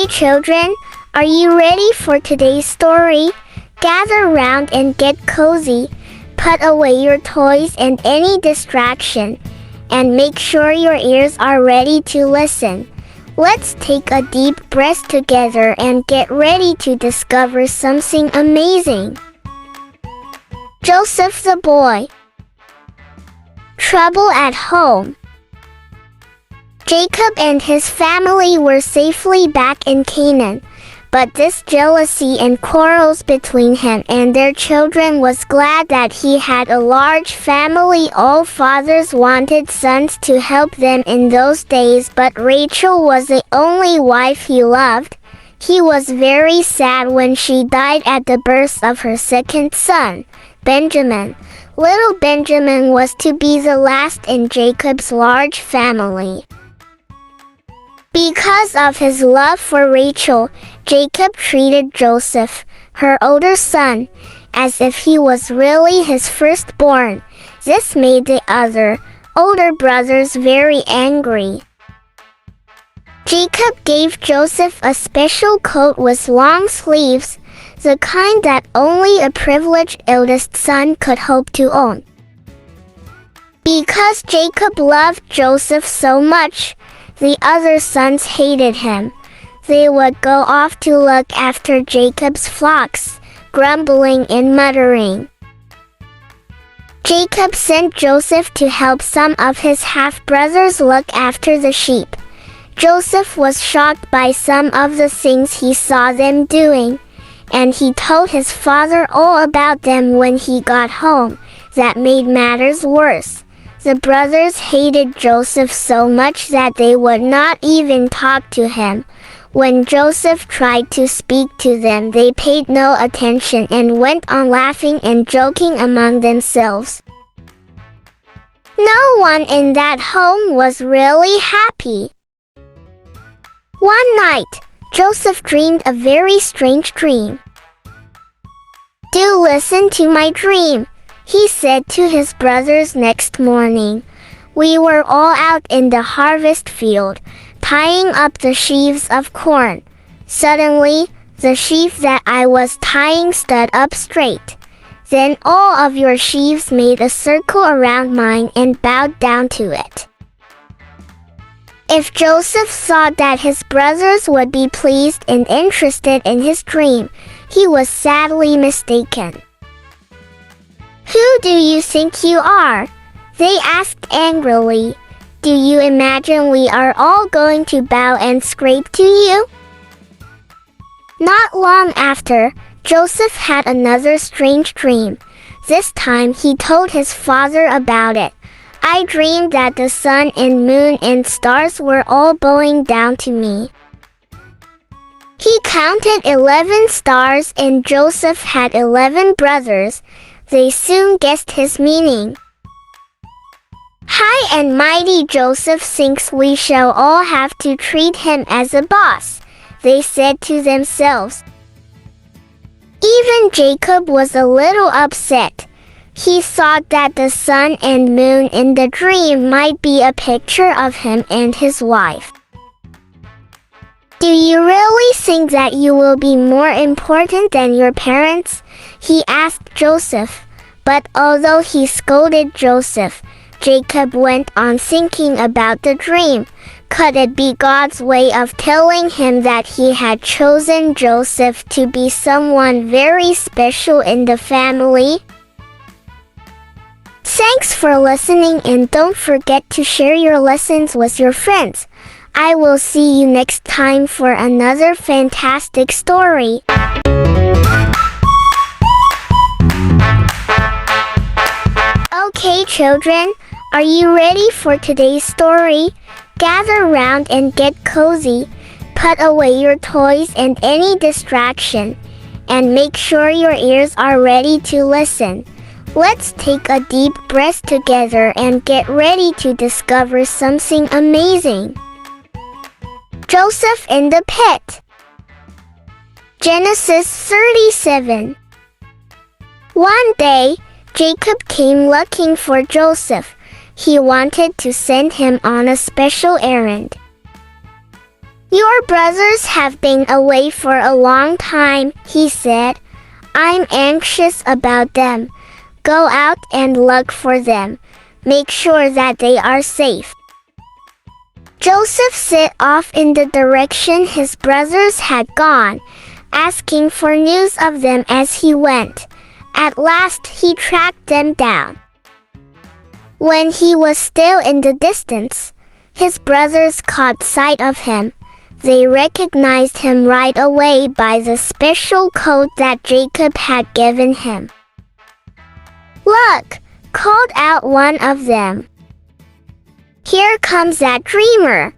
Okay, children, are you ready for today's story? Gather round and get cozy. Put away your toys and any distraction. And make sure your ears are ready to listen. Let's take a deep breath together and get ready to discover something amazing. Joseph the boy. Trouble at home. Jacob and his family were safely back in Canaan, but this jealousy and quarrels between him and their children was glad that he had a large family. All fathers wanted sons to help them in those days, but Rachel was the only wife he loved. He was very sad when she died at the birth of her second son, Benjamin. Little Benjamin was to be the last in Jacob's large family. Because of his love for Rachel, Jacob treated Joseph, her older son, as if he was really his firstborn. This made the other, older brothers very angry. Jacob gave Joseph a special coat with long sleeves, the kind that only a privileged eldest son could hope to own. Because Jacob loved Joseph so much, the other sons hated him. They would go off to look after Jacob's flocks, grumbling and muttering. Jacob sent Joseph to help some of his half-brothers look after the sheep. Joseph was shocked by some of the things he saw them doing, and he told his father all about them when he got home. That made matters worse. The brothers hated Joseph so much that they would not even talk to him. When Joseph tried to speak to them, they paid no attention and went on laughing and joking among themselves. No one in that home was really happy. One night, Joseph dreamed a very strange dream. "Do listen to my dream," he said to his brothers next morning. "We were all out in the harvest field, tying up the sheaves of corn. Suddenly, the sheaf that I was tying stood up straight. Then all of your sheaves made a circle around mine and bowed down to it." If Joseph thought that his brothers would be pleased and interested in his dream, he was sadly mistaken. "Who do you think you are?" they asked angrily. "Do you imagine we are all going to bow and scrape to you?" Not long after, Joseph had another strange dream. This time he told his father about it. "I dreamed that the sun and moon and stars were all bowing down to me." He counted 11 stars, and Joseph had 11 brothers. They soon guessed his meaning. "High and mighty Joseph thinks we shall all have to treat him as a boss," they said to themselves. Even Jacob was a little upset. He thought that the sun and moon in the dream might be a picture of him and his wife. "Do you really think that you will be more important than your parents?" he asked Joseph. But although he scolded Joseph, Jacob went on thinking about the dream. Could it be God's way of telling him that he had chosen Joseph to be someone very special in the family? Thanks for listening, and don't forget to share your lessons with your friends. I will see you next time for another fantastic story. Okay, children, are you ready for today's story? Gather round and get cozy. Put away your toys and any distraction. And make sure your ears are ready to listen. Let's take a deep breath together and get ready to discover something amazing. Joseph in the pit. Genesis 37. One day, Jacob came looking for Joseph. He wanted to send him on a special errand. "Your brothers have been away for a long time," he said. "I'm anxious about them. Go out and look for them. Make sure that they are safe." Joseph set off in the direction his brothers had gone, asking for news of them as he went. At last he tracked them down. When he was still in the distance, his brothers caught sight of him. They recognized him right away by the special coat that Jacob had given him. "Look!" called out one of them. "Here comes that dreamer."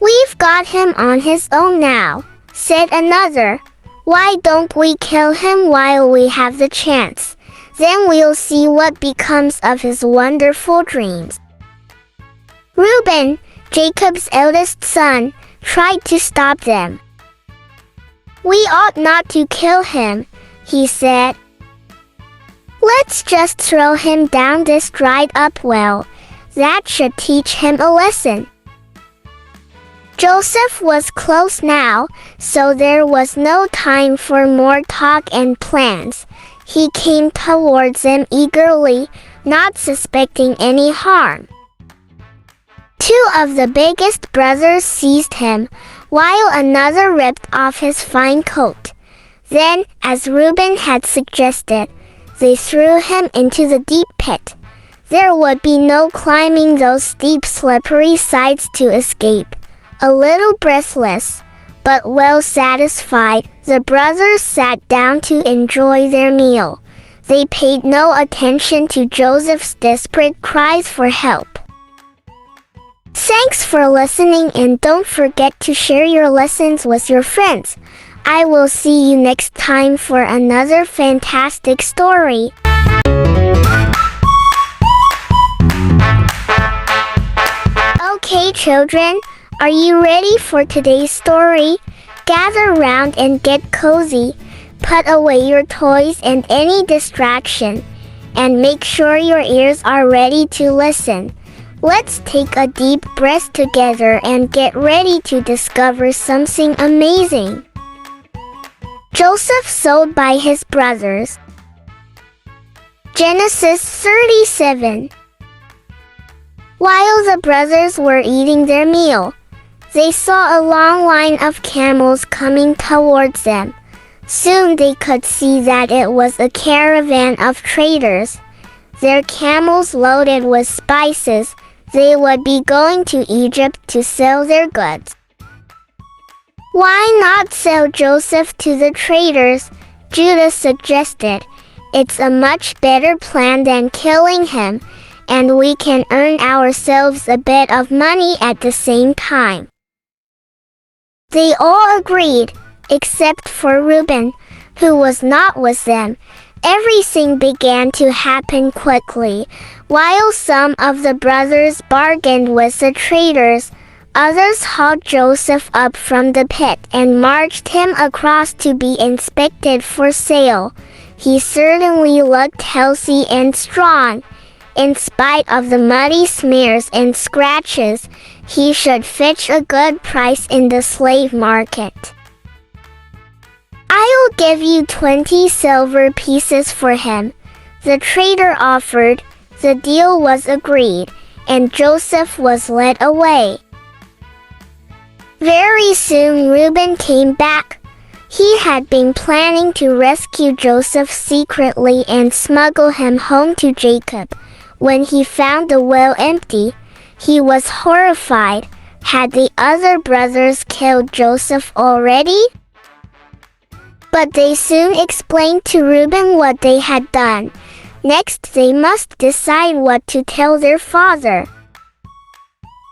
"We've got him on his own now," said another. "Why don't we kill him while we have the chance? Then we'll see what becomes of his wonderful dreams." Reuben, Jacob's eldest son, tried to stop them. "We ought not to kill him," he said. "Let's just throw him down this dried-up well. That should teach him a lesson." Joseph was close now, so there was no time for more talk and plans. He came towards them eagerly, not suspecting any harm. Two of the biggest brothers seized him, while another ripped off his fine coat. Then, as Reuben had suggested, they threw him into the deep pit. There would be no climbing those steep, slippery sides to escape. A little breathless, but well satisfied, the brothers sat down to enjoy their meal. They paid no attention to Joseph's desperate cries for help. Thanks for listening, and don't forget to share your lessons with your friends. I will see you next time for another fantastic story. Okay, children, are you ready for today's story? Gather round and get cozy. Put away your toys and any distraction, and make sure your ears are ready to listen. Let's take a deep breath together and get ready to discover something amazing. Joseph sold by his brothers. Genesis 37. While the brothers were eating their meal, they saw a long line of camels coming towards them. Soon they could see that it was a caravan of traders. Their camels loaded with spices. They would be going to Egypt to sell their goods. "Why not sell Joseph to the traders?" Judah suggested. "It's a much better plan than killing him, and we can earn ourselves a bit of money at the same time." They all agreed, except for Reuben, who was not with them. Everything began to happen quickly. While some of the brothers bargained with the traders, others hauled Joseph up from the pit and marched him across to be inspected for sale. He certainly looked healthy and strong. In spite of the muddy smears and scratches, he should fetch a good price in the slave market. "I'll give you 20 silver pieces for him," the trader offered. The deal was agreed, and Joseph was led away. Very soon Reuben came back. He had been planning to rescue Joseph secretly and smuggle him home to Jacob. When he found the well empty, he was horrified. Had the other brothers killed Joseph already? But they soon explained to Reuben what they had done. Next, they must decide what to tell their father.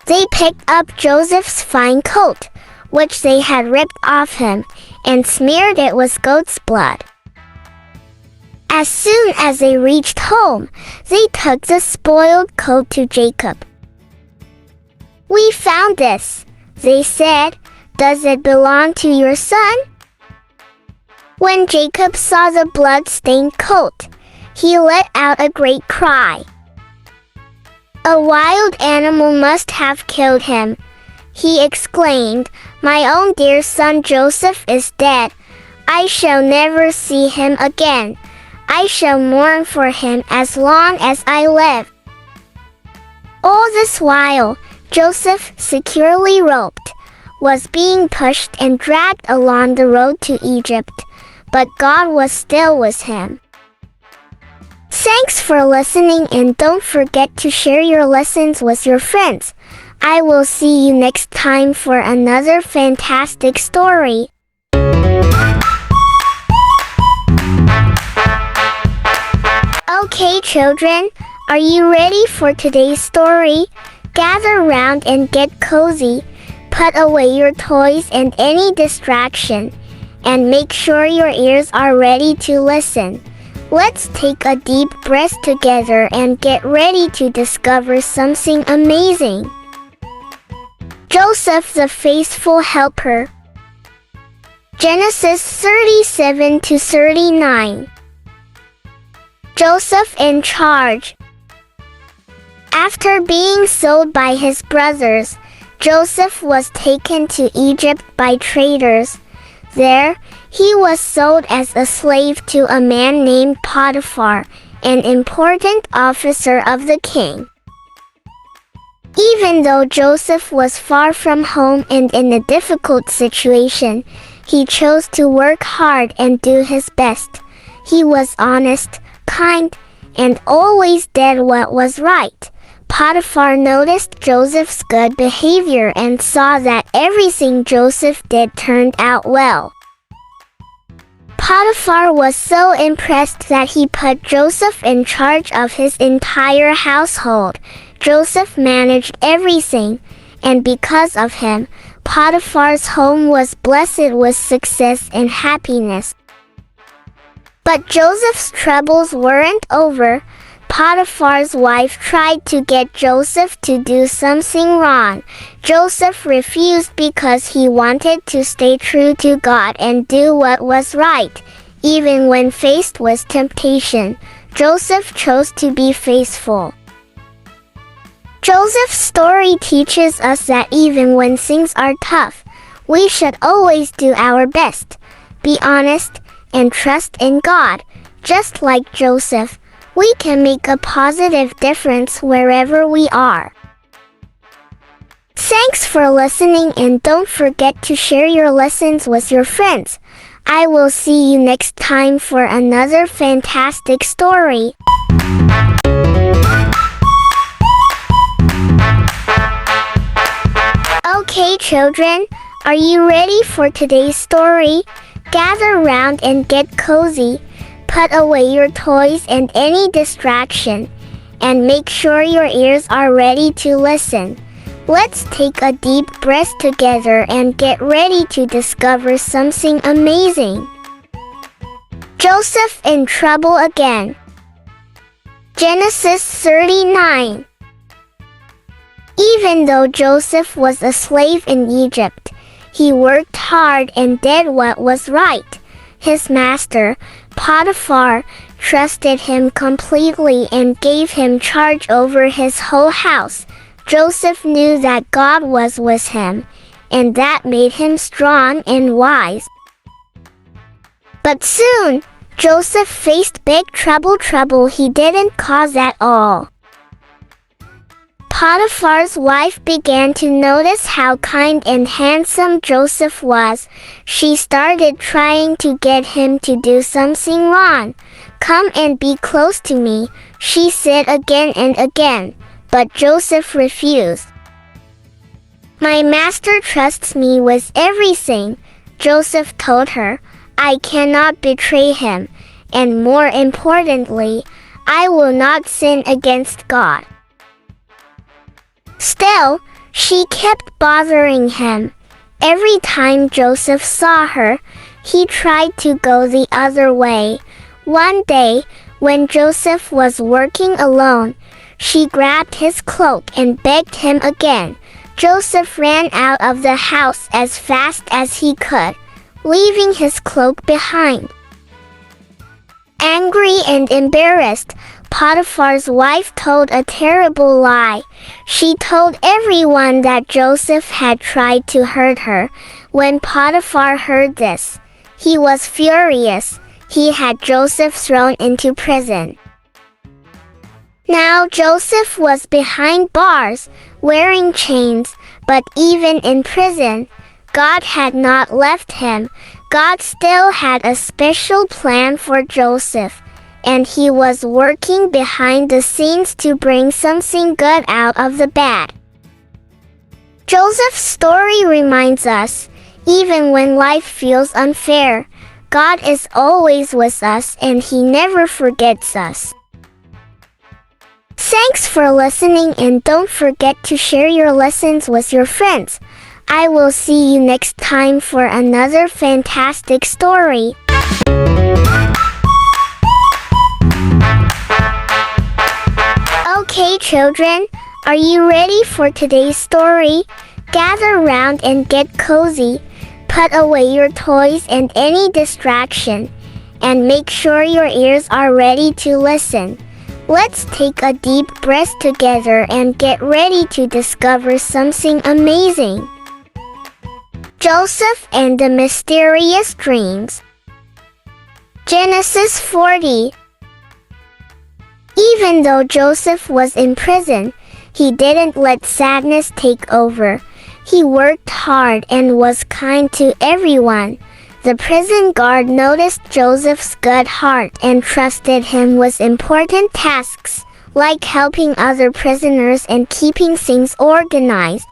They picked up Joseph's fine coat, which they had ripped off him, and smeared it with goat's blood. As soon as they reached home, they took the spoiled coat to Jacob. "We found this," they said. "Does it belong to your son?" When Jacob saw the blood-stained coat, he let out a great cry. "A wild animal must have killed him," he exclaimed, "My own dear son Joseph is dead. I shall never see him again. I shall mourn for him as long as I live." All this while, Joseph, securely roped, was being pushed and dragged along the road to Egypt, but God was still with him. Thanks for listening, and don't forget to share your lessons with your friends. I will see you next time for another fantastic story. Okay, children, are you ready for today's story? Gather round and get cozy. Put away your toys and any distraction, and make sure your ears are ready to listen. Let's take a deep breath together and get ready to discover something amazing. Joseph the Faithful Helper. Genesis 37-39. Joseph in charge. After being sold by his brothers, Joseph was taken to Egypt by traders. There, he was sold as a slave to a man named Potiphar, an important officer of the king. Even though Joseph was far from home and in a difficult situation, he chose to work hard and do his best. He was honest, kind, and always did what was right. Potiphar noticed Joseph's good behavior and saw that everything Joseph did turned out well. Potiphar was so impressed that he put Joseph in charge of his entire household. Joseph managed everything, and because of him, Potiphar's home was blessed with success and happiness. But Joseph's troubles weren't over. Potiphar's wife tried to get Joseph to do something wrong. Joseph refused because he wanted to stay true to God and do what was right. Even when faced with temptation, Joseph chose to be faithful. Joseph's story teaches us that even when things are tough, we should always do our best, be honest, and trust in God. Just like Joseph, we can make a positive difference wherever we are. Thanks for listening, and don't forget to share your lessons with your friends. I will see you next time for another fantastic story. Okay, children, are you ready for today's story? Gather round and get cozy. Put away your toys and any distraction, and make sure your ears are ready to listen. Let's take a deep breath together and get ready to discover something amazing. Joseph in trouble again. Genesis 39. Even though Joseph was a slave in Egypt, he worked hard and did what was right. His master, Potiphar, trusted him completely and gave him charge over his whole house. Joseph knew that God was with him, and that made him strong and wise. But soon, Joseph faced big trouble he didn't cause at all. Potiphar's wife began to notice how kind and handsome Joseph was. She started trying to get him to do something wrong. "Come and be close to me," she said again and again, but Joseph refused. "My master trusts me with everything," Joseph told her. "I cannot betray him, and more importantly, I will not sin against God." Still, she kept bothering him. Every time Joseph saw her, he tried to go the other way. One day, when Joseph was working alone, she grabbed his cloak and begged him again. Joseph ran out of the house as fast as he could, leaving his cloak behind. Angry and embarrassed, Potiphar's wife told a terrible lie. She told everyone that Joseph had tried to hurt her. When Potiphar heard this, he was furious. He had Joseph thrown into prison. Now Joseph was behind bars, wearing chains, but even in prison, God had not left him. God still had a special plan for Joseph, and he was working behind the scenes to bring something good out of the bad. Joseph's story reminds us, even when life feels unfair, God is always with us and he never forgets us. Thanks for listening, and don't forget to share your lessons with your friends. I will see you next time for another fantastic story. Okay, children, are you ready for today's story? Gather round and get cozy. Put away your toys and any distraction, and make sure your ears are ready to listen. Let's take a deep breath together and get ready to discover something amazing. Joseph and the Mysterious Dreams. Genesis 40. Even though Joseph was in prison, he didn't let sadness take over. He worked hard and was kind to everyone. The prison guard noticed Joseph's good heart and trusted him with important tasks, like helping other prisoners and keeping things organized.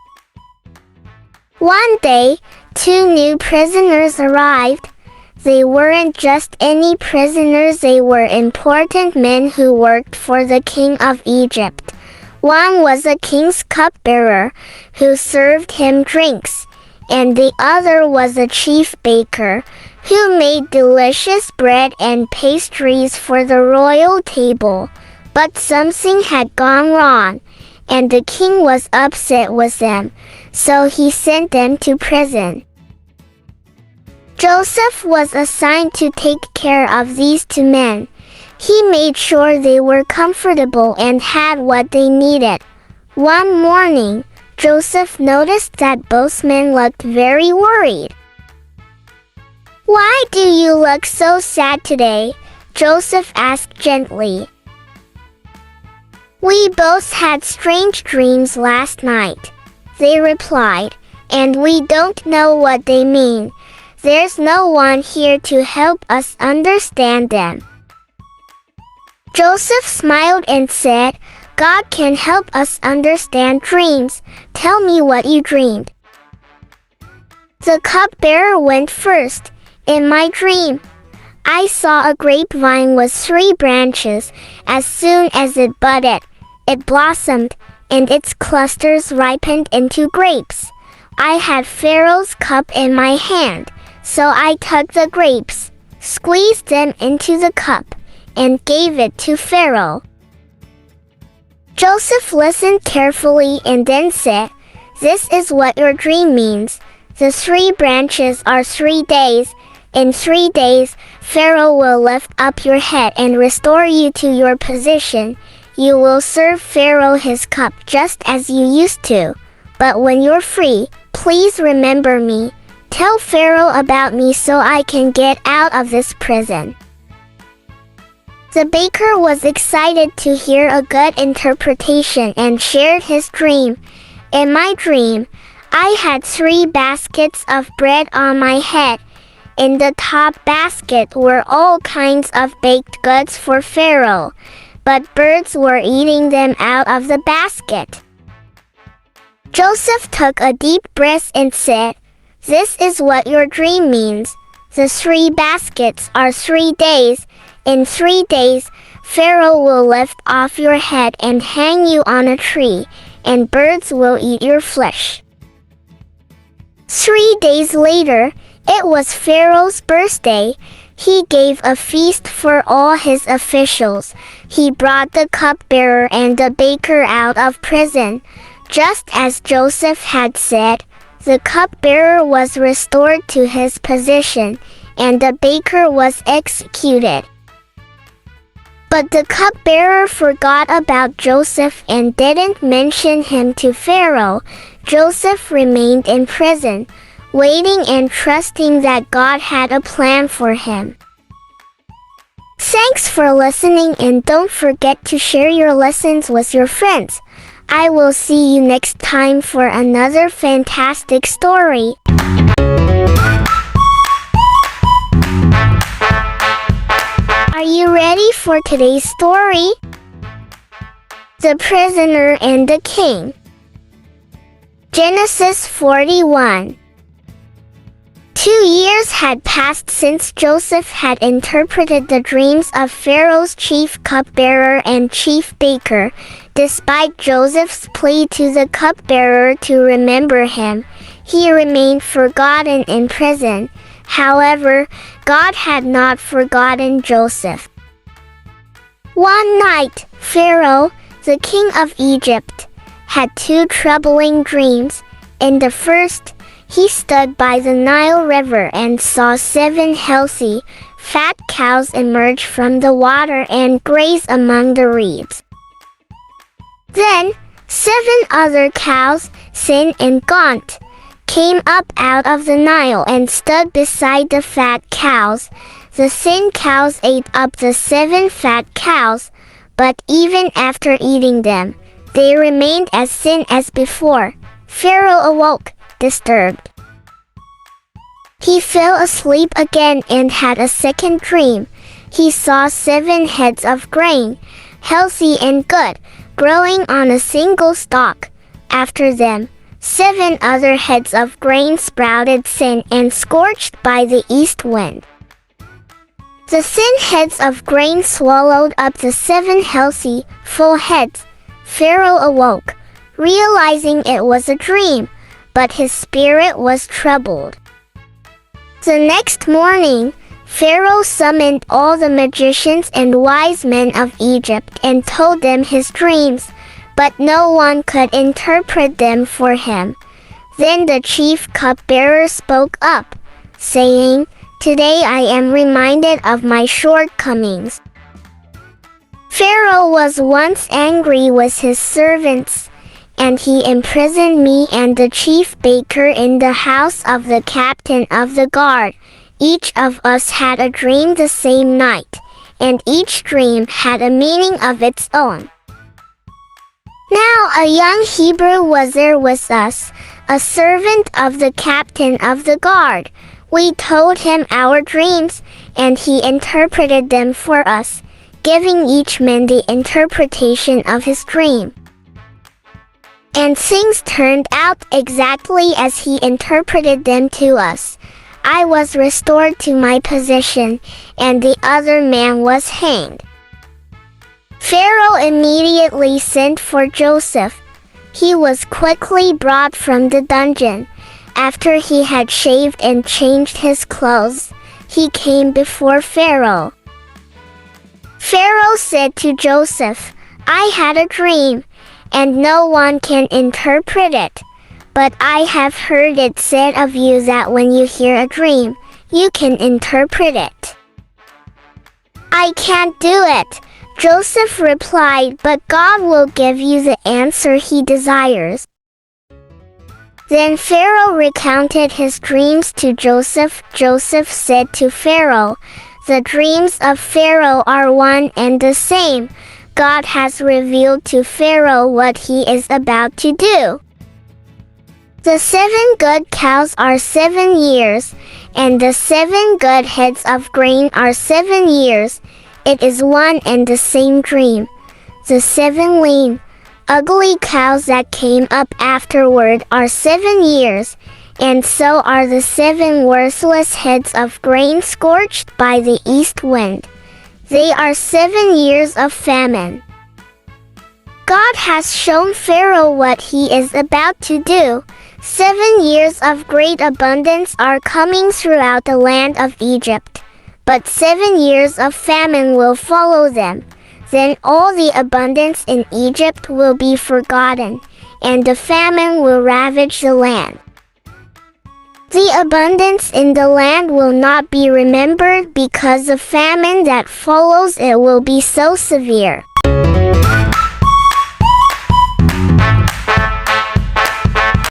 One day, 2 new prisoners arrived. They weren't just any prisoners, they were important men who worked for the king of Egypt. One was a king's cupbearer, who served him drinks, and the other was a chief baker, who made delicious bread and pastries for the royal table. But something had gone wrong, and the king was upset with them, so he sent them to prison. Joseph was assigned to take care of these 2 men. He made sure they were comfortable and had what they needed. One morning, Joseph noticed that both men looked very worried. "Why do you look so sad today?" Joseph asked gently. "We both had strange dreams last night," they replied, "and we don't know what they mean. There's no one here to help us understand them." Joseph smiled and said, "God can help us understand dreams. Tell me what you dreamed." The cupbearer went first. "In my dream, I saw a grapevine with 3 branches. As soon as it budded, it blossomed, and its clusters ripened into grapes. I had Pharaoh's cup in my hand, so I took the grapes, squeezed them into the cup, and gave it to Pharaoh." Joseph listened carefully and then said, "This is what your dream means. The 3 branches are 3 days. In 3 days, Pharaoh will lift up your head and restore you to your position. You will serve Pharaoh his cup just as you used to. But when you're free, please remember me. Tell Pharaoh about me so I can get out of this prison." The baker was excited to hear a good interpretation and shared his dream. "In my dream, I had 3 baskets of bread on my head. In the top basket were all kinds of baked goods for Pharaoh, but birds were eating them out of the basket." Joseph took a deep breath and said, "This is what your dream means. The 3 baskets are 3 days. In 3 days, Pharaoh will lift off your head and hang you on a tree, and birds will eat your flesh." 3 days later, it was Pharaoh's birthday. He gave a feast for all his officials. He brought the cupbearer and the baker out of prison. Just as Joseph had said, the cupbearer was restored to his position, and the baker was executed. But the cupbearer forgot about Joseph and didn't mention him to Pharaoh. Joseph remained in prison, waiting and trusting that God had a plan for him. Thanks for listening, and don't forget to share your lessons with your friends. I will see you next time for another fantastic story. Are you ready for today's story? The Prisoner and the King. Genesis 41. 2 years had passed since Joseph had interpreted the dreams of Pharaoh's chief cupbearer and chief baker. Despite Joseph's plea to the cupbearer to remember him, he remained forgotten in prison. However, God had not forgotten Joseph. One night, Pharaoh, the king of Egypt, had two troubling dreams. In the first, he stood by the Nile River and saw 7 healthy, fat cows emerge from the water and graze among the reeds. Then, 7 other cows, thin and gaunt, came up out of the Nile and stood beside the fat cows. The thin cows ate up the 7 fat cows, but even after eating them, they remained as thin as before. Pharaoh awoke, disturbed. He fell asleep again and had a second dream. He saw 7 heads of grain, healthy and good, growing on a single stalk. After them, 7 other heads of grain sprouted thin and scorched by the east wind. The thin heads of grain swallowed up the 7 healthy, full heads. Pharaoh awoke, realizing it was a dream, but his spirit was troubled. The next morning, Pharaoh summoned all the magicians and wise men of Egypt and told them his dreams, but no one could interpret them for him. Then the chief cupbearer spoke up, saying, "Today I am reminded of my shortcomings." Pharaoh was once angry with his servants, and he imprisoned me and the chief baker in the house of the captain of the guard. Each of us had a dream the same night, and each dream had a meaning of its own. Now a young Hebrew was there with us, a servant of the captain of the guard. We told him our dreams, and he interpreted them for us, giving each man the interpretation of his dream. And things turned out exactly as he interpreted them to us. I was restored to my position, and the other man was hanged. Pharaoh immediately sent for Joseph. He was quickly brought from the dungeon. After he had shaved and changed his clothes, he came before Pharaoh. Pharaoh said to Joseph, "I had a dream, and no one can interpret it. But I have heard it said of you that when you hear a dream, you can interpret it." "I can't do it," Joseph replied, "but God will give you the answer he desires." Then Pharaoh recounted his dreams to Joseph. Joseph said to Pharaoh, "The dreams of Pharaoh are one and the same. God has revealed to Pharaoh what he is about to do. The 7 good cows are 7 years, and the 7 good heads of grain are 7 years. It is one and the same dream. The 7 lean, ugly cows that came up afterward are 7 years, and so are the 7 worthless heads of grain scorched by the east wind. They are 7 years of famine." God has shown Pharaoh what he is about to do. 7 years of great abundance are coming throughout the land of Egypt, but 7 years of famine will follow them. Then all the abundance in Egypt will be forgotten, and the famine will ravage the land. The abundance in the land will not be remembered because the famine that follows it will be so severe.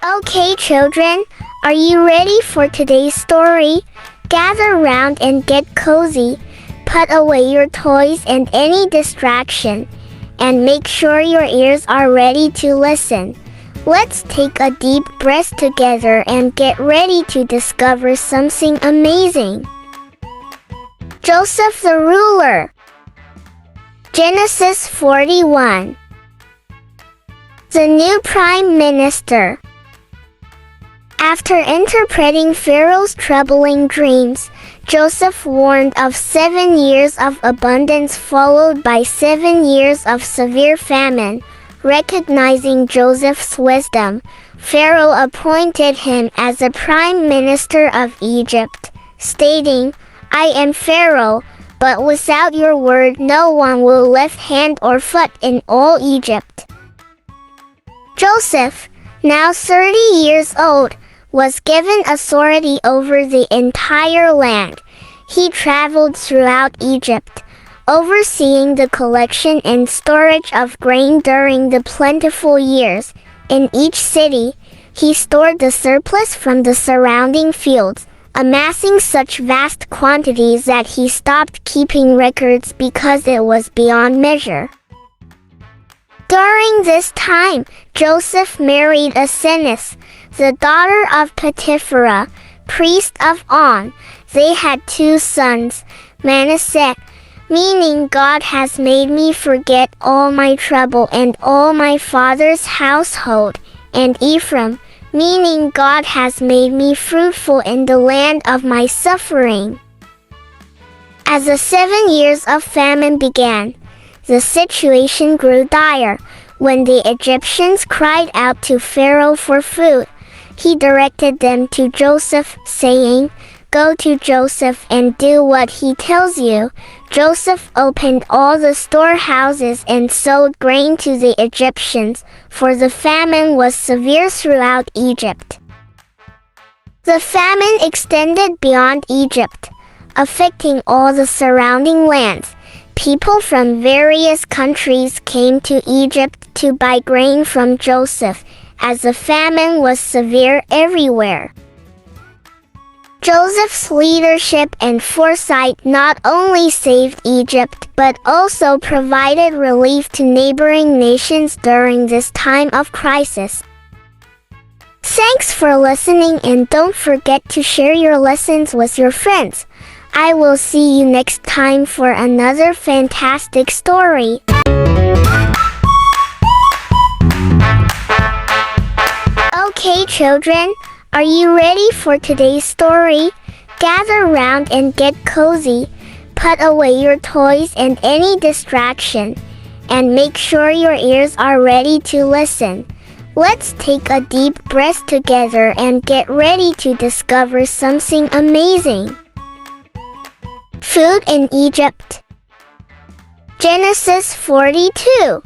Okay, children, are you ready for today's story? Gather round and get cozy. Put away your toys and any distraction, and make sure your ears are ready to listen. Let's take a deep breath together and get ready to discover something amazing. Joseph the ruler. Genesis 41. The new prime minister. After interpreting Pharaoh's troubling dreams, Joseph warned of 7 years of abundance followed by 7 years of severe famine. Recognizing Joseph's wisdom, Pharaoh appointed him as the prime minister of Egypt, stating, "I am Pharaoh, but without your word no one will lift hand or foot in all Egypt." Joseph, now 30 years old, was given authority over the entire land. He traveled throughout Egypt, overseeing the collection and storage of grain during the plentiful years. In each city, he stored the surplus from the surrounding fields, amassing such vast quantities that he stopped keeping records because it was beyond measure. During this time, Joseph married Asenath, the daughter of Potiphar, priest of On. They had 2 sons, Manasseh, meaning God has made me forget all my trouble and all my father's household, and Ephraim, meaning God has made me fruitful in the land of my suffering. As the 7 years of famine began, the situation grew dire. When the Egyptians cried out to Pharaoh for food, he directed them to Joseph, saying, "Go to Joseph and do what he tells you." Joseph opened all the storehouses and sold grain to the Egyptians, for the famine was severe throughout Egypt. The famine extended beyond Egypt, affecting all the surrounding lands. People from various countries came to Egypt to buy grain from Joseph, as the famine was severe everywhere. Joseph's leadership and foresight not only saved Egypt but also provided relief to neighboring nations during this time of crisis. Thanks for listening, and don't forget to share your lessons with your friends. I will see you next time for another fantastic story. Okay, children, are you ready for today's story? Gather round and get cozy. Put away your toys and any distraction, and make sure your ears are ready to listen. Let's take a deep breath together and get ready to discover something amazing. Food in Egypt. Genesis 42.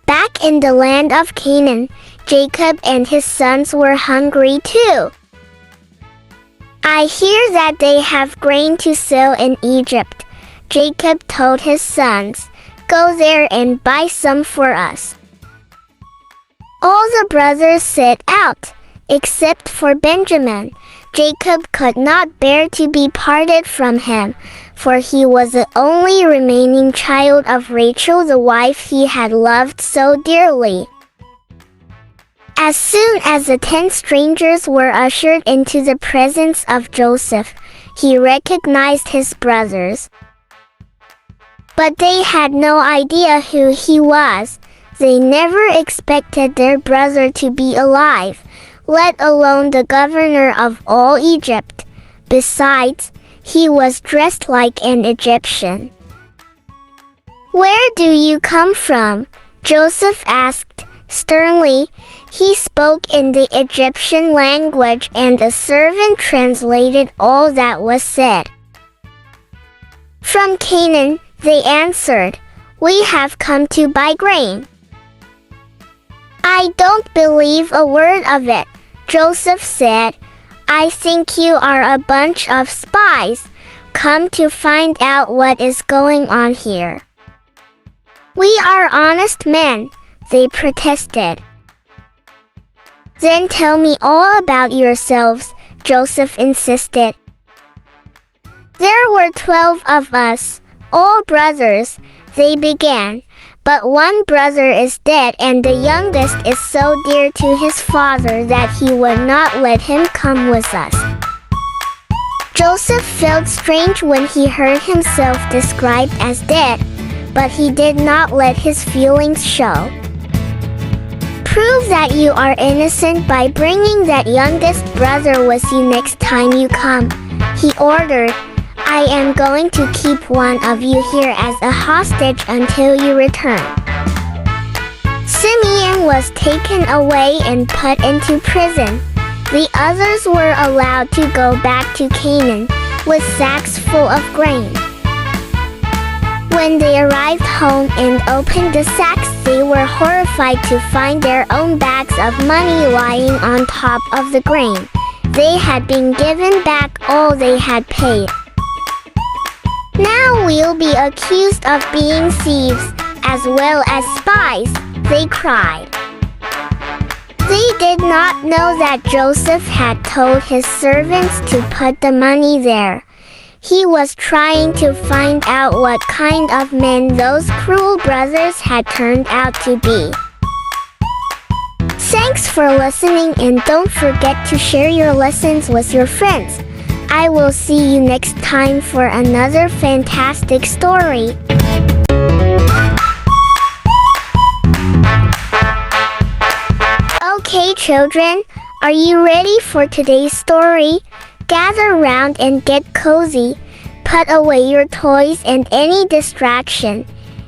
Back in the land of Canaan, Jacob and his sons were hungry too. "I hear that they have grain to sell in Egypt," Jacob told his sons. "Go there and buy some for us." All the brothers set out, except for Benjamin. Jacob could not bear to be parted from him, for he was the only remaining child of Rachel, the wife he had loved so dearly. As soon as the 10 strangers were ushered into the presence of Joseph, he recognized his brothers. But they had no idea who he was. They never expected their brother to be alive, let alone the governor of all Egypt. Besides, he was dressed like an Egyptian. "Where do you come from?" Joseph asked sternly. He spoke in the Egyptian language, and a servant translated all that was said. "From Canaan," they answered. "We have come to buy grain." "I don't believe a word of it," Joseph said. I think you are a bunch of spies, come to find out what is going on here. We are honest men, they protested. Then tell me all about yourselves, Joseph insisted. There were 12 of us, all brothers, they began, but one brother is dead and the youngest is so dear to his father that he would not let him come with us. Joseph felt strange when he heard himself described as dead, but he did not let his feelings show. Prove that you are innocent by bringing that youngest brother with you next time you come, he ordered. I am going to keep one of you here as a hostage until you return. Simeon was taken away and put into prison. The others were allowed to go back to Canaan with sacks full of grain. When they arrived home and opened the sacks, they were horrified to find their own bags of money lying on top of the grain. They had been given back all they had paid. Now we'll be accused of being thieves, as well as spies, they cried. They did not know that Joseph had told his servants to put the money there. He was trying to find out what kind of men those cruel brothers had turned out to be. Thanks for listening and don't forget to share your lessons with your friends. I will see you next time for another fantastic story. Okay, children, are you ready for today's story? Gather round and get cozy. Put away your toys and any distraction,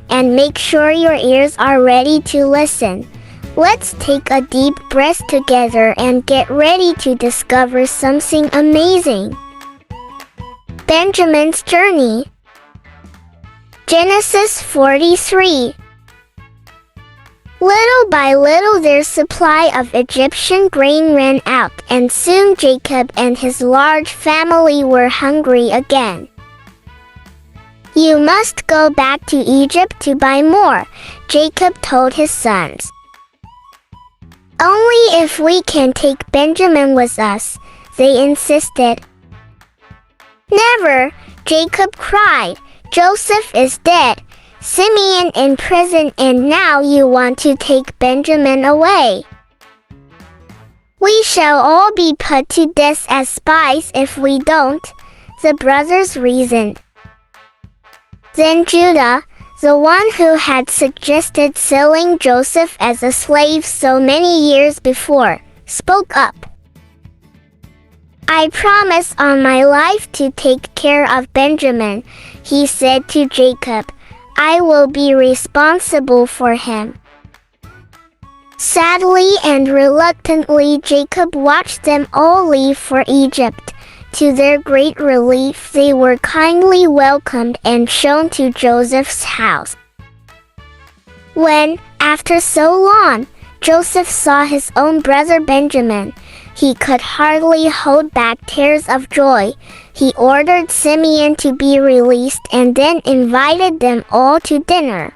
and make sure your ears are ready to listen. Let's take a deep breath together and get ready to discover something amazing. Benjamin's journey. Genesis 43. Little by little their supply of Egyptian grain ran out, and soon Jacob and his large family were hungry again. You must go back to Egypt to buy more, Jacob told his sons. Only if we can take Benjamin with us, they insisted. Never, Jacob cried. Joseph is dead, Simeon in prison, and now you want to take Benjamin away. We shall all be put to death as spies if we don't, the brothers reasoned. Then Judah, the one who had suggested selling Joseph as a slave so many years before, spoke up. I promise on my life to take care of Benjamin, he said to Jacob. I will be responsible for him. Sadly and reluctantly, Jacob watched them all leave for Egypt. To their great relief, they were kindly welcomed and shown to Joseph's house. When, after so long, Joseph saw his own brother Benjamin, he could hardly hold back tears of joy. He ordered Simeon to be released and then invited them all to dinner.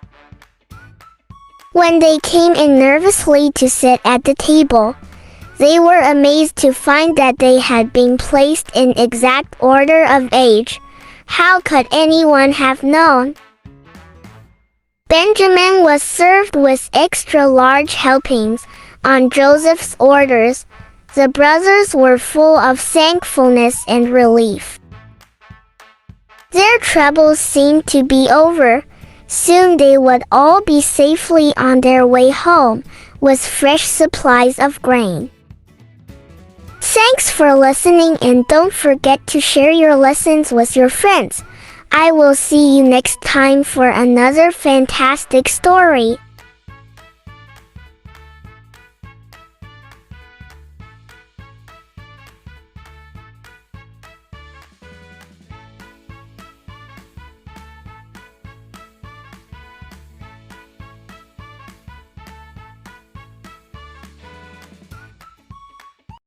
When they came in nervously to sit at the table, they were amazed to find that they had been placed in exact order of age. How could anyone have known? Benjamin was served with extra large helpings on Joseph's orders. The brothers were full of thankfulness and relief. Their troubles seemed to be over. Soon they would all be safely on their way home with fresh supplies of grain. Thanks for listening and don't forget to share your lessons with your friends. I will see you next time for another fantastic story.